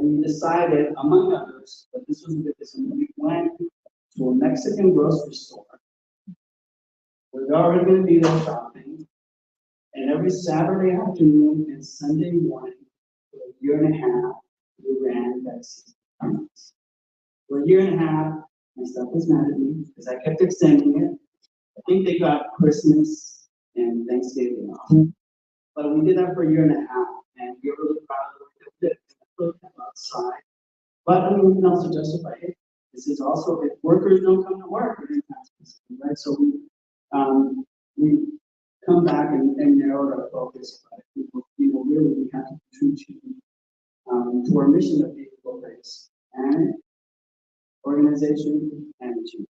we decided, among others, that this was a good decision. We went to a Mexican grocery store. We were already going to be there shopping, and every Saturday afternoon and Sunday morning for a year and a half, we ran vaccine clinics. For a year and a half, my stuff was mad at me because I kept extending it. I think they got Christmas and Thanksgiving off. But we did that for a year and a half, and we were really proud of the work that we did. We put them outside. But I mean, we can also justify it. This is also, if workers don't come to work, we're going to pass this, right? So we come back and narrowed our focus. But really, we have to be true to our mission of being focused and organization and achievement.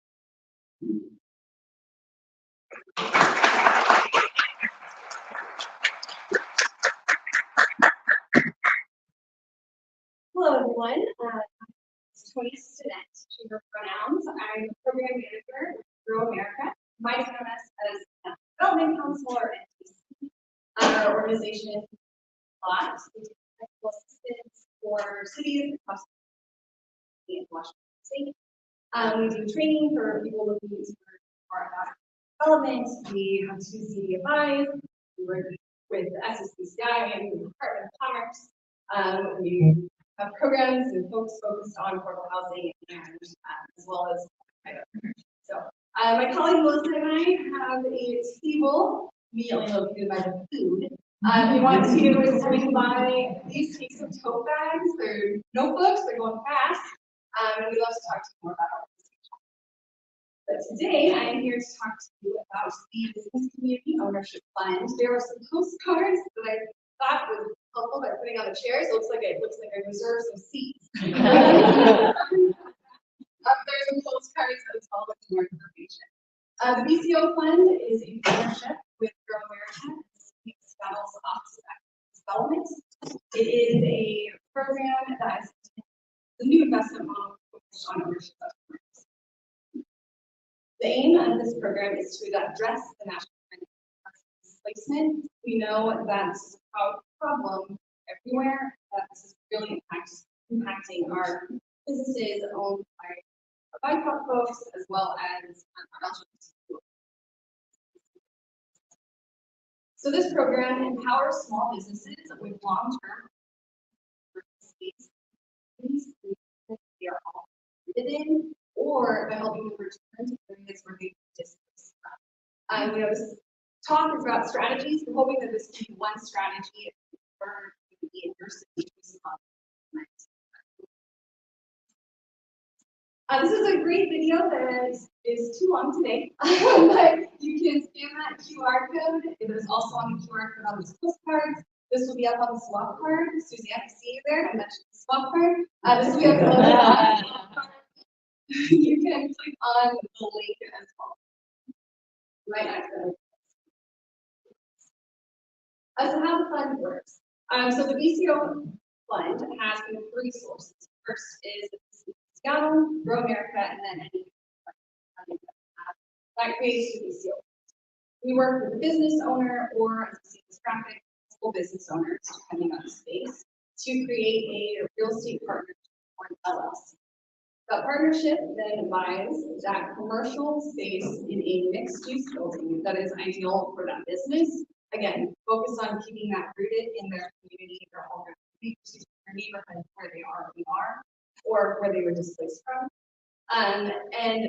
Hello, everyone. It's Tony Stinnett, to your pronouns. I'm the program manager with Grow America. You might know us as Development Council or NTC. Our organization lot. We do technical assistance for cities across in Washington State. We do training for people looking to learn about development. We have 2 CDFIs. We work with SSBCI and the Department of Commerce. We have programs and folks focused on affordable housing and as well as private partnerships. So my colleague Melissa and I have a table immediately located by the food. If you want to swing by these types of tote bags, they're notebooks, they're going fast, and we'd love to talk to you more about our organization. But today I am here to talk to you about the Business Community Ownership Fund. There are some postcards that I thought was helpful by putting on the chairs. It looks like I reserved some seats. There's some postcards as well with more information. The BCO Fund is in partnership with Grow America and Seattle's Office of Development. It is a program that is the new investment model focused on ownership of communities. The aim of this program is to address the national displacement. We know that's a problem everywhere. This is really impacting our businesses owned by BIPOC folks as well as our LGBT. So this program empowers small businesses with long-term space they are all rooted in, or by helping them return to areas where they've displaced from. This talk is about strategies. We're hoping that this can be one strategy for the university. This is a great video that is too long today, but you can scan that QR code. It is also on the QR code on this postcard. This will be up on the swap card. Susie, I see you there. I mentioned the swap card. This will be up on the swap card. You can click on the link as well. You might accidentally. So how the fund works. So the BCO fund has 3 sources. First is Seattle, Grow America, and then any that creates the BCO. We work with a business owner or, as we see this graphic, multiple business owners, depending on the space, to create a real estate partnership or an LLC. The partnership then buys that commercial space in a mixed-use building that is ideal for that business. Again, focus on keeping that rooted in their community, their home, their neighborhood where they already are, or where they were displaced from. And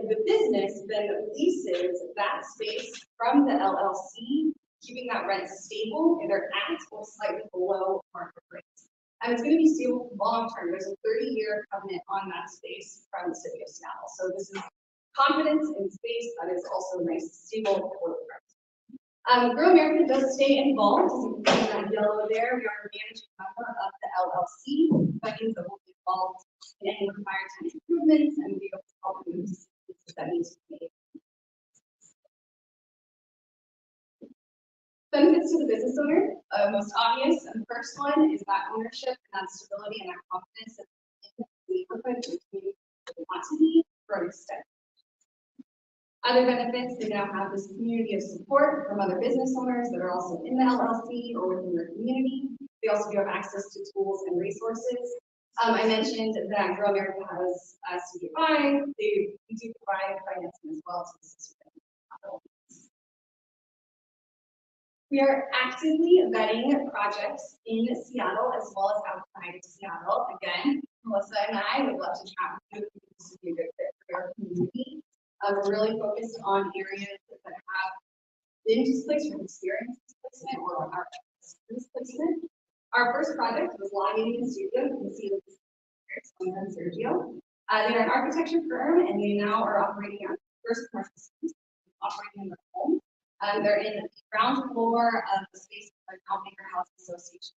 the business then leases that space from the LLC, keeping that rent stable, either at or slightly below market rates. And it's going to be stable long term. There's a 30-year covenant on that space from the city of Seattle. So this is confidence in space that is also nice, stable for the rent. Grow America does stay involved, as you can see that yellow there. We are a managing member of the LLC. That means that we'll be involved in any required tenant improvements and we help them that needs to be made. Benefits to the business owner, most obvious, and the first one is that ownership and that stability and that confidence in the neighborhood and the community they want to be for an extent. Other benefits, they now have this community of support from other business owners that are also in the LLC or within their community. They also do have access to tools and resources I mentioned that Grow America has CDFI. They do provide financing as well. So this is really capital. We are actively vetting projects in Seattle as well as outside of Seattle. Again, Melissa and I would love to chat with you if this would be a good fit for your community. We're really focused on areas that have been displaced from experience displacement or our displacement. Our first project was Logging in Studio. You can see this here, on Sergio. They're an architecture firm, and they now are operating on first commercial space, operating in their home. They're in the ground floor of the space of the Maker House Association.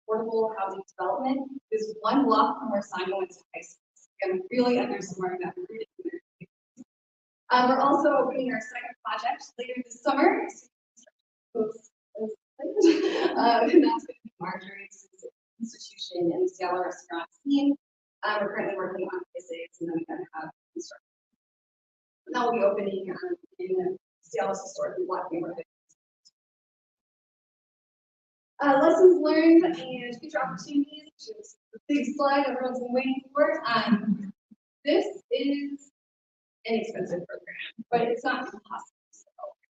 Affordable housing development is 1 block from where Simon went to high school. And really under somewhere that we're really we're also opening our second project later this summer. And that's going to be Marjorie's institution in the Seattle restaurant scene. We're currently working on physics, and then we're going to have construction. And that will be opening in Seattle's historically Black neighborhood. Lessons learned and future opportunities, which is the big slide everyone's been waiting for. This is an expensive program, but it's not impossible. So,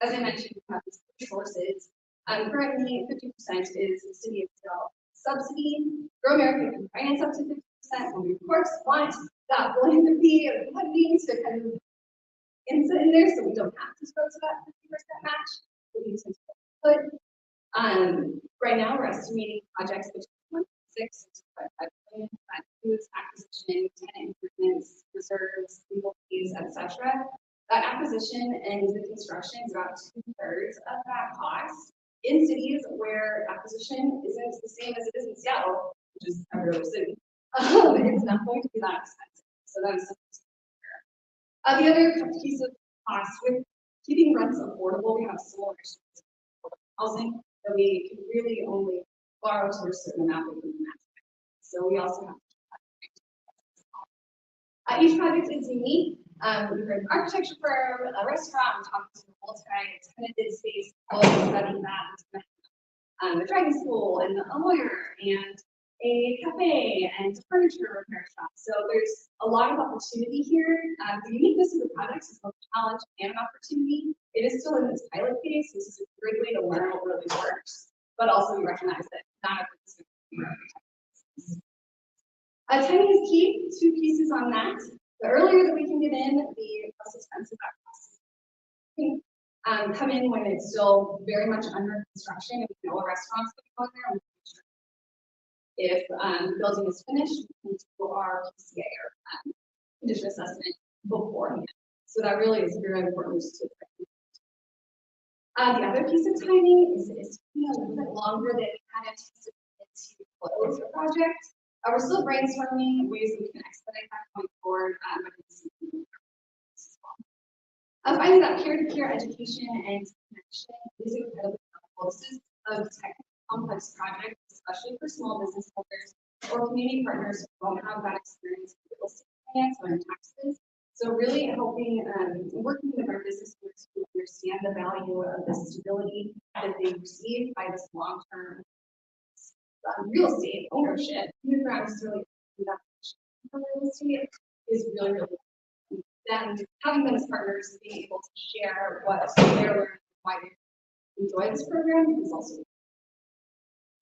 as I mentioned, we have these resources. Currently, 50% is the city of Seattle subsidy. Grow America can finance up to 50%, and we of course want that philanthropy of funding to kind of insert in there, so we don't have to go to that 50% match. We need to put. Right now, we're estimating projects between 1.6 and 2.5 billion. That includes acquisition, tenant improvements, reserves, legal fees, etc. That acquisition and the construction is about 2/3 of that cost. In cities where acquisition isn't the same as it is in Seattle, which is every other city, it's not going to be that expensive. So that is something to consider. The other piece of cost with keeping rents affordable, we have similar issues with housing that we can really only borrow to a certain amount within the max. So we also have to keep that. Each project is unique. We heard an architecture firm, a restaurant, we're talking to a multi-tenanted space, studying that, a driving school, and a lawyer, and a cafe, and a furniture repair shop. So there's a lot of opportunity here. The uniqueness of the projects is both a challenge and an opportunity. It is still in its pilot phase. This is a great way to learn what really works, but also we recognize that not everything is going to be timing is key. 2 pieces on that. The earlier that we can get in, the less expensive that costs. Come in when it's still very much under construction, and we know a restaurant's going to go there. If the building is finished, we need to do our PCA or condition assessment beforehand. So that really is very important to the other piece of timing is taking a little bit longer than we had anticipated to close the project. We're still brainstorming ways that we can expedite that going forward. Finally, that peer-to-peer education and connection is incredibly helpful. This is a technical complex project, especially for small business owners or community partners who don't have that experience in real estate finance or in taxes. So really helping, working with our business owners to understand the value of the stability that they receive by this long-term real estate ownership, even if not necessarily that for real estate, is really, really important. Then having them as partners, being able to share what they're learning, why they enjoy this program is also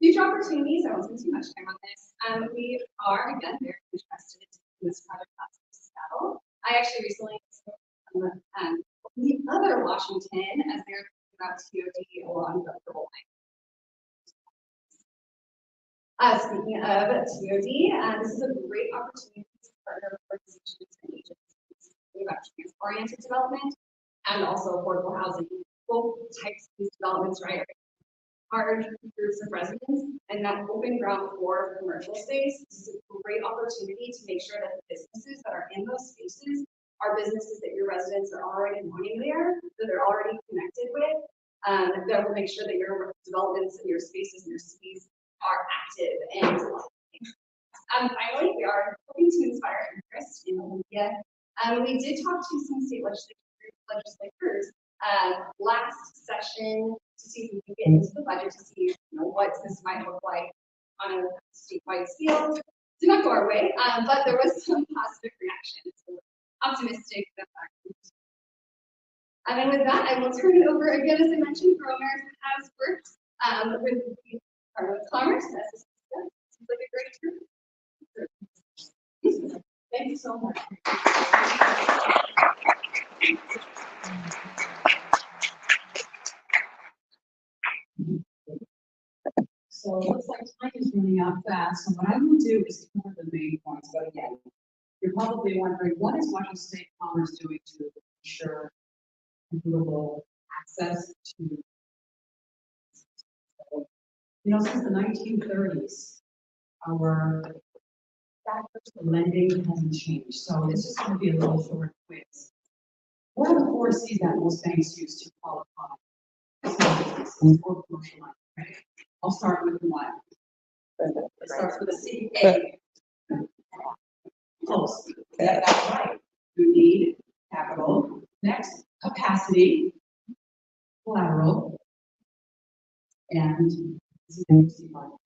future opportunities. I won't spend too much time on this. We are again very interested in this project class in Seattle. I actually recently spoke on the other Washington as they're thinking about TOD along the purple line. Speaking of TOD, this is a great opportunity to partner with organizations and agencies about transit-oriented development and also affordable housing. Both types of these developments, right, large groups of residents, and that open ground floor of commercial space. This is a great opportunity to make sure that the businesses that are in those spaces are businesses that your residents are already wanting there, that they're already connected with, that will make sure that your developments and your spaces and your cities are active and finally, we are hoping to inspire interest in Olympia. We did talk to some state legislators last session to see if we can get into the budget to see what this might look like on a statewide scale. did not go our way, but there was some positive reaction. So we're optimistic that that. And then with that, I will turn it over again, as I mentioned, Grow America has worked with the Department of Commerce. Seems like a great group. Thank you so much. So it looks like time is running out fast. So what I will do is cover the main points. But again, you're probably wondering, what is Washington State Commerce doing to ensure equitable access to, since the 1930s, our factors for lending hasn't changed. So this is going to be a little short quiz. What are the 4 C's that most banks use to qualify small businesses or commercial line of credit? I'll start with 1. It starts with a C, A. Close. Yeah, that's right. You need capital. Next, capacity, collateral, and emergency market.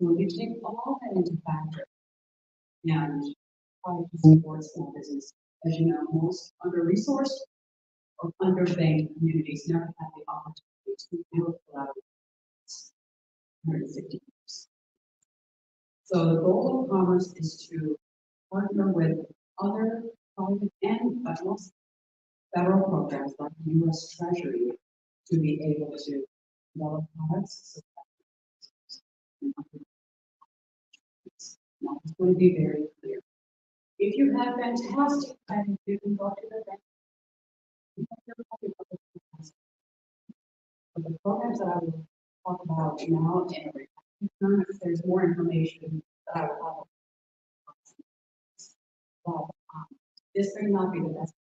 So when you take all that into factor and try to support small business, as you know, most under-resourced or underbanked communities never have the opportunity to build collateral. 160 years. So the goal of Commerce is to partner with other private and federal programs like the U.S. Treasury to be able to develop products. Now it's going to be very clear. If you have fantastic credit, you can go to the bank. But the programs that I will talk about now, and there's more information that I will have. But this may not be the best.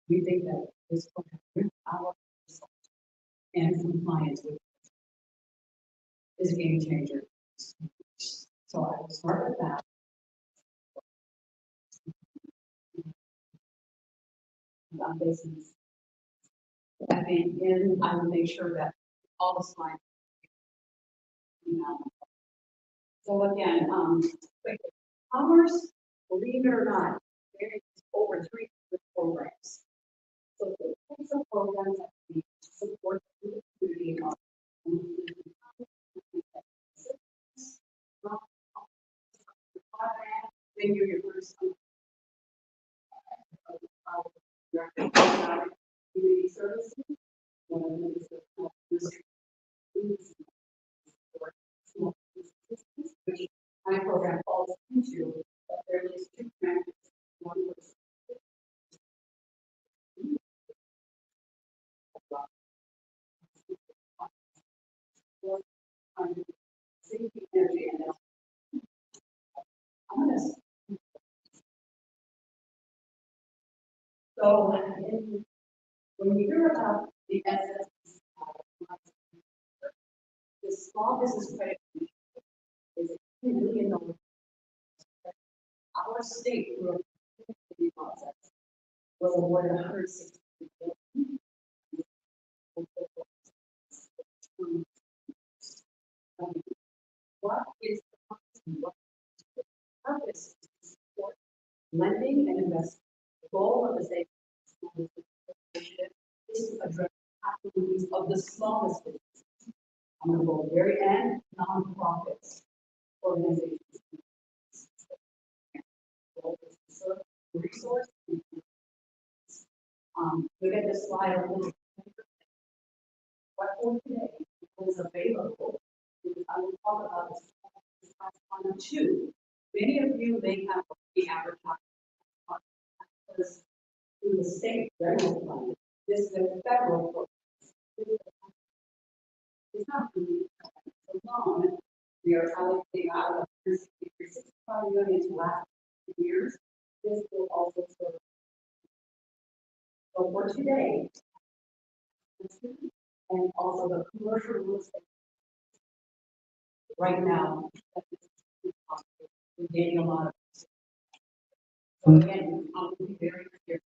We think that this program with our and compliance with is a game changer. So I will start with that. On basis. At the end, I will make sure that all the slides. So again, Commerce, believe it or not, there is over 300 programs. So the types of programs that we support the community are when you're your first community services, one of them is which my program falls into, but there is 2 branches. One was safety, energy, and so when you hear about the SS, the small business credit is a $2 million. Our state through a process was awarded $160 million. What is the purpose to support lending and investment? The goal of the state initiative is to address the needs of the smallest businesses. I'm going to go very end, nonprofits, organizations. Serve the resource. Look at this slide a little. What for today is available. I will talk about this on 2. Many of you may have the advertised through the state federal fund. This is a federal program. It's not really so long. We are allocating out of $65 million to last 2 years. This will also serve. So for today, and also the commercial real estate. Right now, we're getting a lot of. So again, I'll be very clear.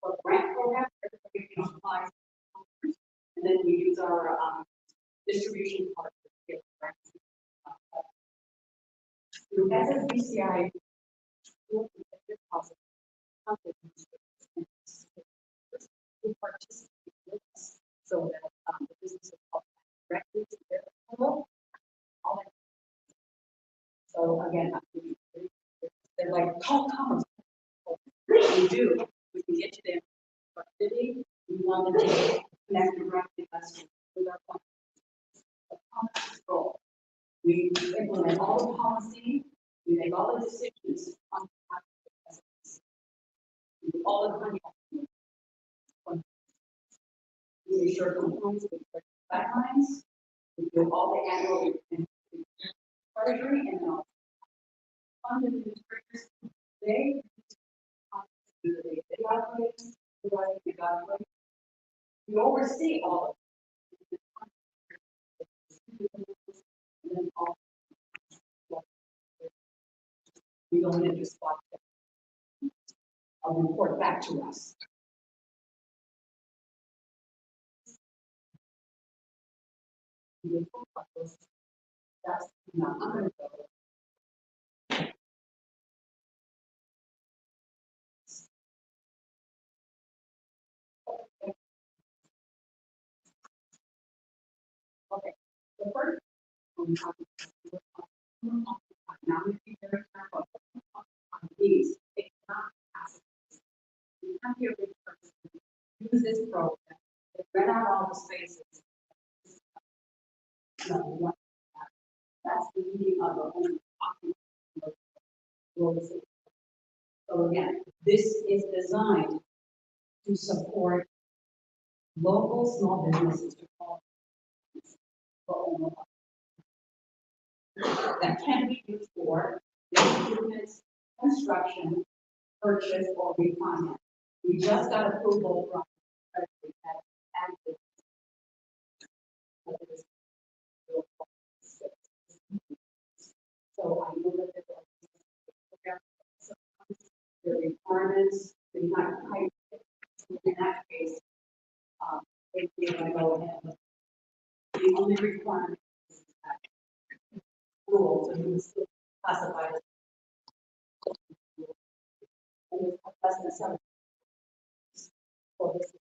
For grant program, everybody applies, and then we use our distribution partners to get grants. Through SSBCI, we participate with us so that the business will directly to their level. All that. So again, they're like, call commerce. We do. We can get to them. But really, we want to connect directly with our clients. Goal. We implement all the policy, we make all the decisions on behalf of the business. We do all the contracting. We ensure compliance with the guidelines. We do all the annual treasury and all. Fund administrators, they do the day operations, we oversee all of it. And then all we don't need to spot them. I'll report back to us. That's not going to go. Okay, the first now we be very careful on these. It's not passive. You have to use this program. It ran out all the spaces. No, that's the meaning of the only option. So again, this is designed to support local small businesses to call that can be used for improvements, construction, purchase, or refinance. We just got approval from the Treasury that so I know that the requirements do not quite in that case. If we want to go ahead, the only requirement is that rules and it's classified as and it's less than 7. So this is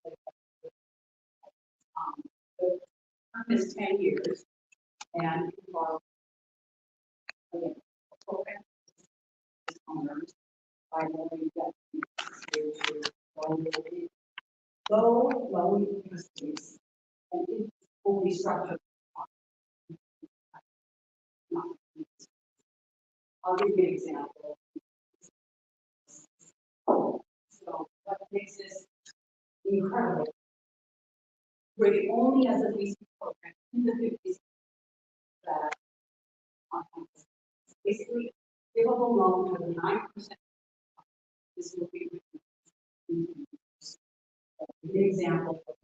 the term is 10 years, and for again, a program owners by knowing that low industries and it will be structured. I'll give you an example. So what makes this incredible? We're the only as a VC program in the 50s that on campus. Basically, givable loan with a 9%. This will be an example of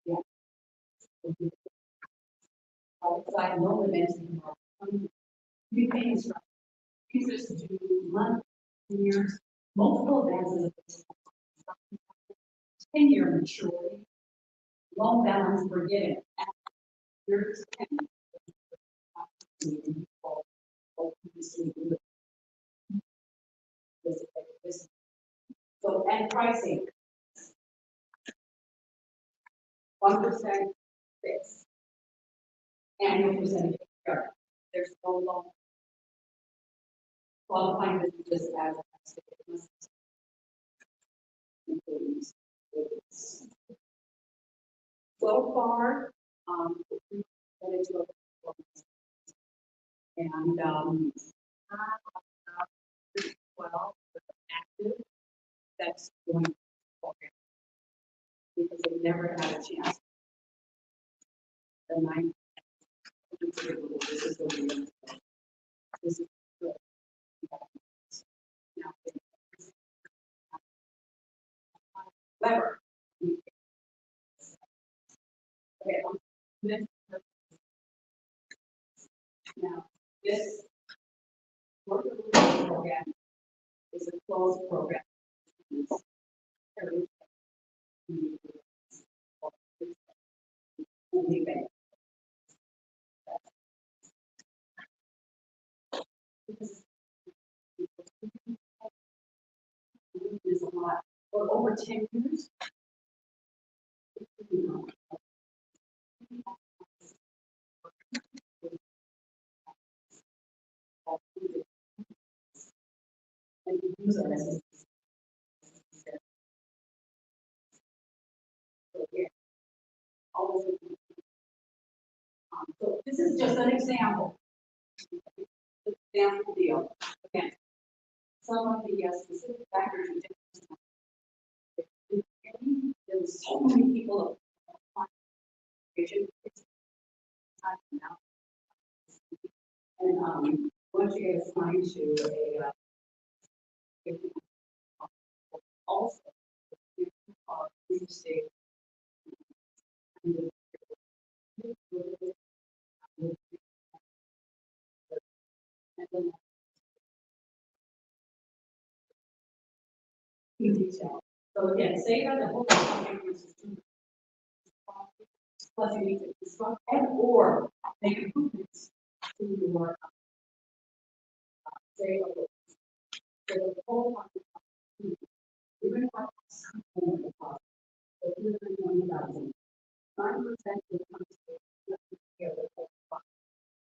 yeah. Outside no limits in our repaying structure. Users do months, years, multiple advances of 10-year maturity, loan balance forgiven at years 10. So, and pricing 1% fixed annual percentage of there's no loan qualifying businesses as employees. So far, we've been into a and well, active that's going forward because they never had a chance. The 9 this is the reason. This is good. Now, however, okay, now this program is a closed program. Only bank. because there's a lot, or over 10 years. You know, and we use it as a so, yeah, all of it. So this is just an example. Example deal. Again, some of the specific factors and differences. There was so many people. And once you get assigned to a also interesting. In detail. So again, say that the whole topic is plus you need to disrupt and or make improvements to your say so the whole topic. We're going to talk some of the cost. So we're going to 1,000. 9% of the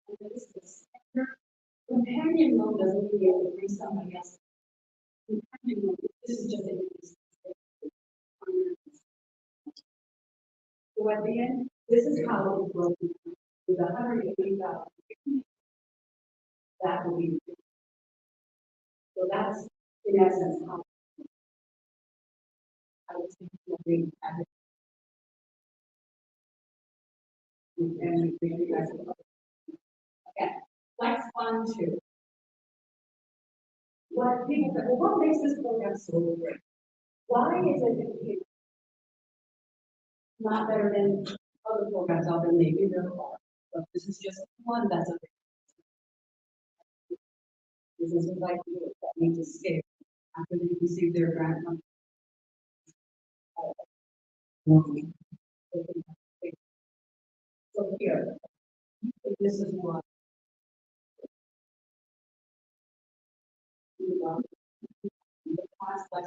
and this is companion loan doesn't mean you have to bring somebody else. Companion loan, this is just a so at the end, this is how it will broke with 180,000. That will be so that's in essence how I was thinking and we guys okay. Flex fund 2. What people say, well, what makes this program so great? Why is it not better than other programs out there? Maybe there are, but this is just one that's a this is like that need to scale after they receive their grant money. So here, this is what the cost like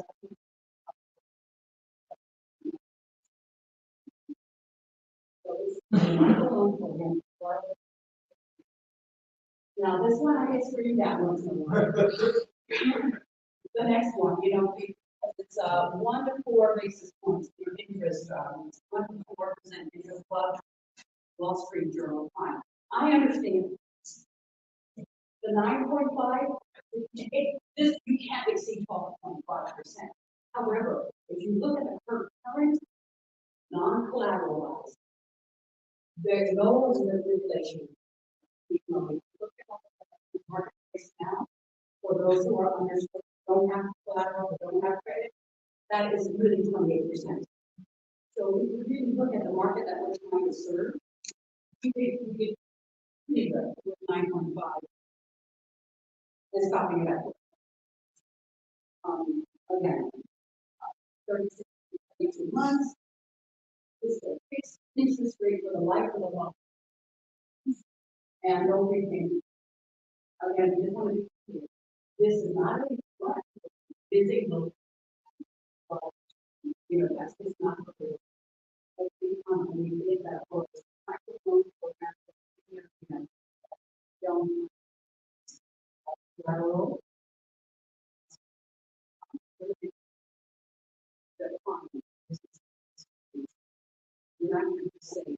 now this one I get screwed out once in a while. The next one, you know, it's 1 to 4 basis points your interest, 1 to 4% interest above Wall Street Journal Prime. I understand the 9.5. This you can't exceed 12.5%. However, if you look at the current non-collateralized, there's no manipulation. You know, look at the marketplace now for those who are under don't have collateral, don't have credit. That is really 28%. So if you really look at the market that we're trying to serve, we did pretty good with 9.5 and stopping it at again 36 32 months. This is a fixed interest rate for the life of the loan and no repayment. Again, we just want to be clear. This is not a loan. It's a loan. You know, that's just not clear. But the company did that for the microphone program. Don't collateral. The economy. You're not going to say.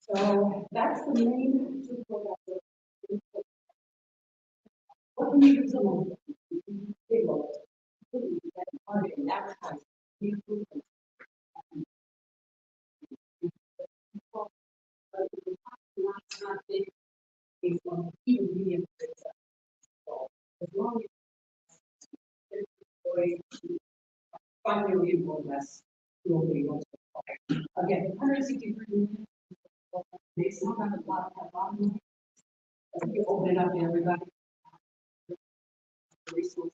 So that's the main two programs. What can you do to them? Advertise. Not big, even medium. As long as it's 5 million or less, you will be able to apply. Again, 163 million. They still have a lot of money. You open it up to everybody. Resources.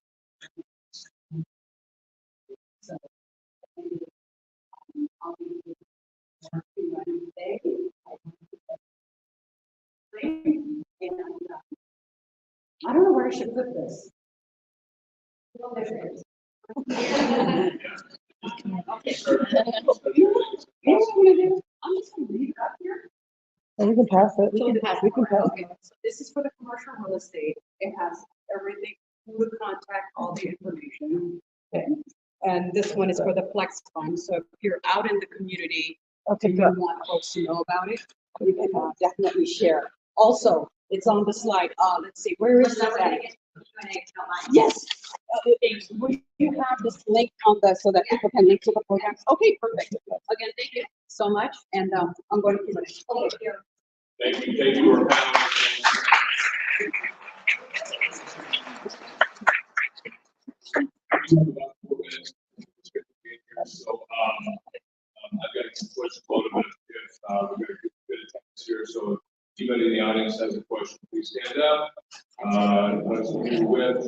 I don't know where I should put this. Well, there it is. Okay. You know what I'm gonna do? I'm just gonna leave it up here. And you can pass it. We can pass it. We can pass Okay, so this is for the commercial real estate. It has everything, who to contact, all the information. Okay. And this one is for the flex fund. So if you're out in the community, Okay, and you good. want folks to know about it, you can definitely share. Also, it's on the slide. Let's see, where is that at? Yes. Will you have this link on the, so that people can link to the programs? Okay, perfect. Again, thank you so much. And I'm going to keep it. Thank you, our panel. So, I've got a question for the minute if we're going to get good attendance here. So, if anybody in the audience has a question, please stand up. Let us know who you're with,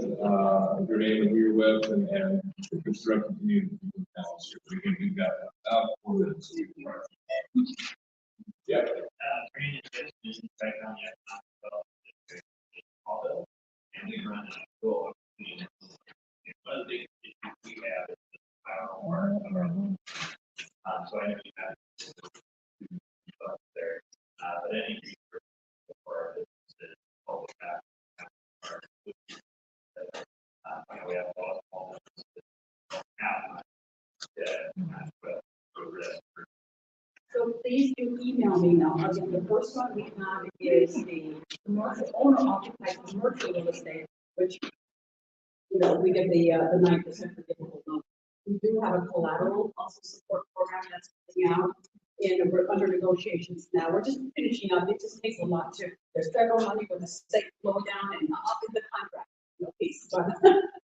your name and who you're with, and construct the community panels here. We can do that about 4 minutes. Yeah. Right now, and we run a goal. One of the big issues we have is so I know you have there, but any research for our businesses, all we have, we have a lot of small businesses that have So please do email me now. Again, the first one we have is the commercial owner occupied commercial real estate, which, you know, we get the 9% forgivable loan. We do have a collateral also support program that's coming out, and we're under negotiations now. We're just finishing up. It just takes a lot to, there's federal money with the state flow down and up in the contract, you know, piece. But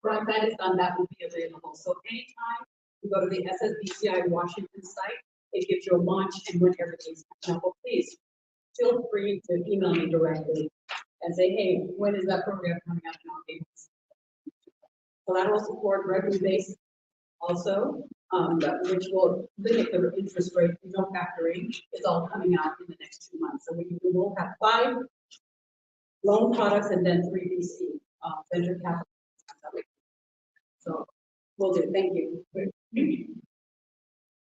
once that is done, that will be available. So anytime you go to the SSBCI Washington site, it gives you a launch and when everything's coming up. Please feel free to email me directly and say, hey, when is that program coming up? And I'll be able to. Collateral support, revenue based also, which will limit the interest rate, no factoring, is all coming out in the next 2 months. So we will have 5 loan products and then 3 VC, venture capital. So we'll do. Thank you.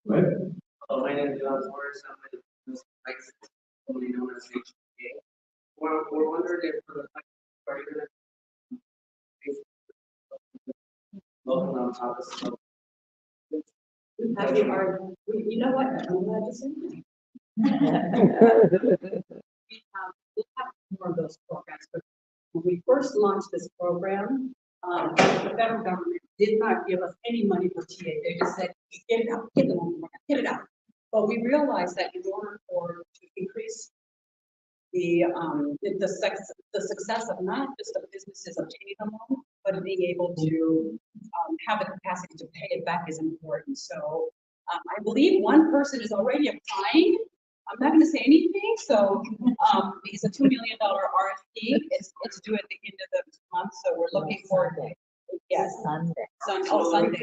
Right. My name is John Morris. I'm with the Flex, only known as HPA. We're wondering if for the Flex, are you going to local nonprofits? You know what? I'm glad to see that. We'll have more of those programs, but when we first launched this program, the federal government did not give us any money for TA. They just said, get it out, get the loan, get it out. But we realized that in order to increase the success of not just the businesses obtaining a loan, but being able to have the capacity to pay it back is important. So I believe one person is already applying. I'm not going to say anything. So it's a $2 million RFP. It's due at the end of the month. So we're looking for yes, Sunday. Sunday.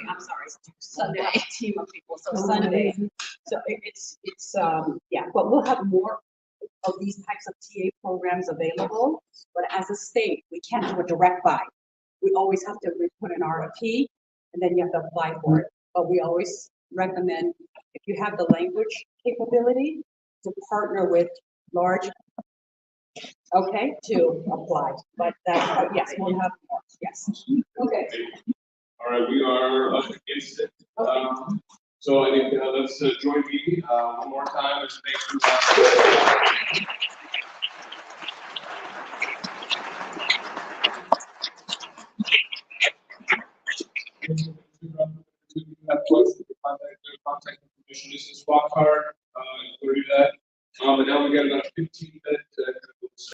I'm sorry, Sunday. A team of people. So Sunday. So it's yeah. But we'll have more of these types of TA programs available. But as a state, we can't do a direct buy. We always have to put an RFP, and then you have to apply for it. But we always recommend, if you have the language capability, to partner with large, okay, to apply. But that, yes, we'll have more. Yes. Okay. All right, we are instant. So I think let's join me one more time. Let's thank you. Contact information. This is Walk Hard.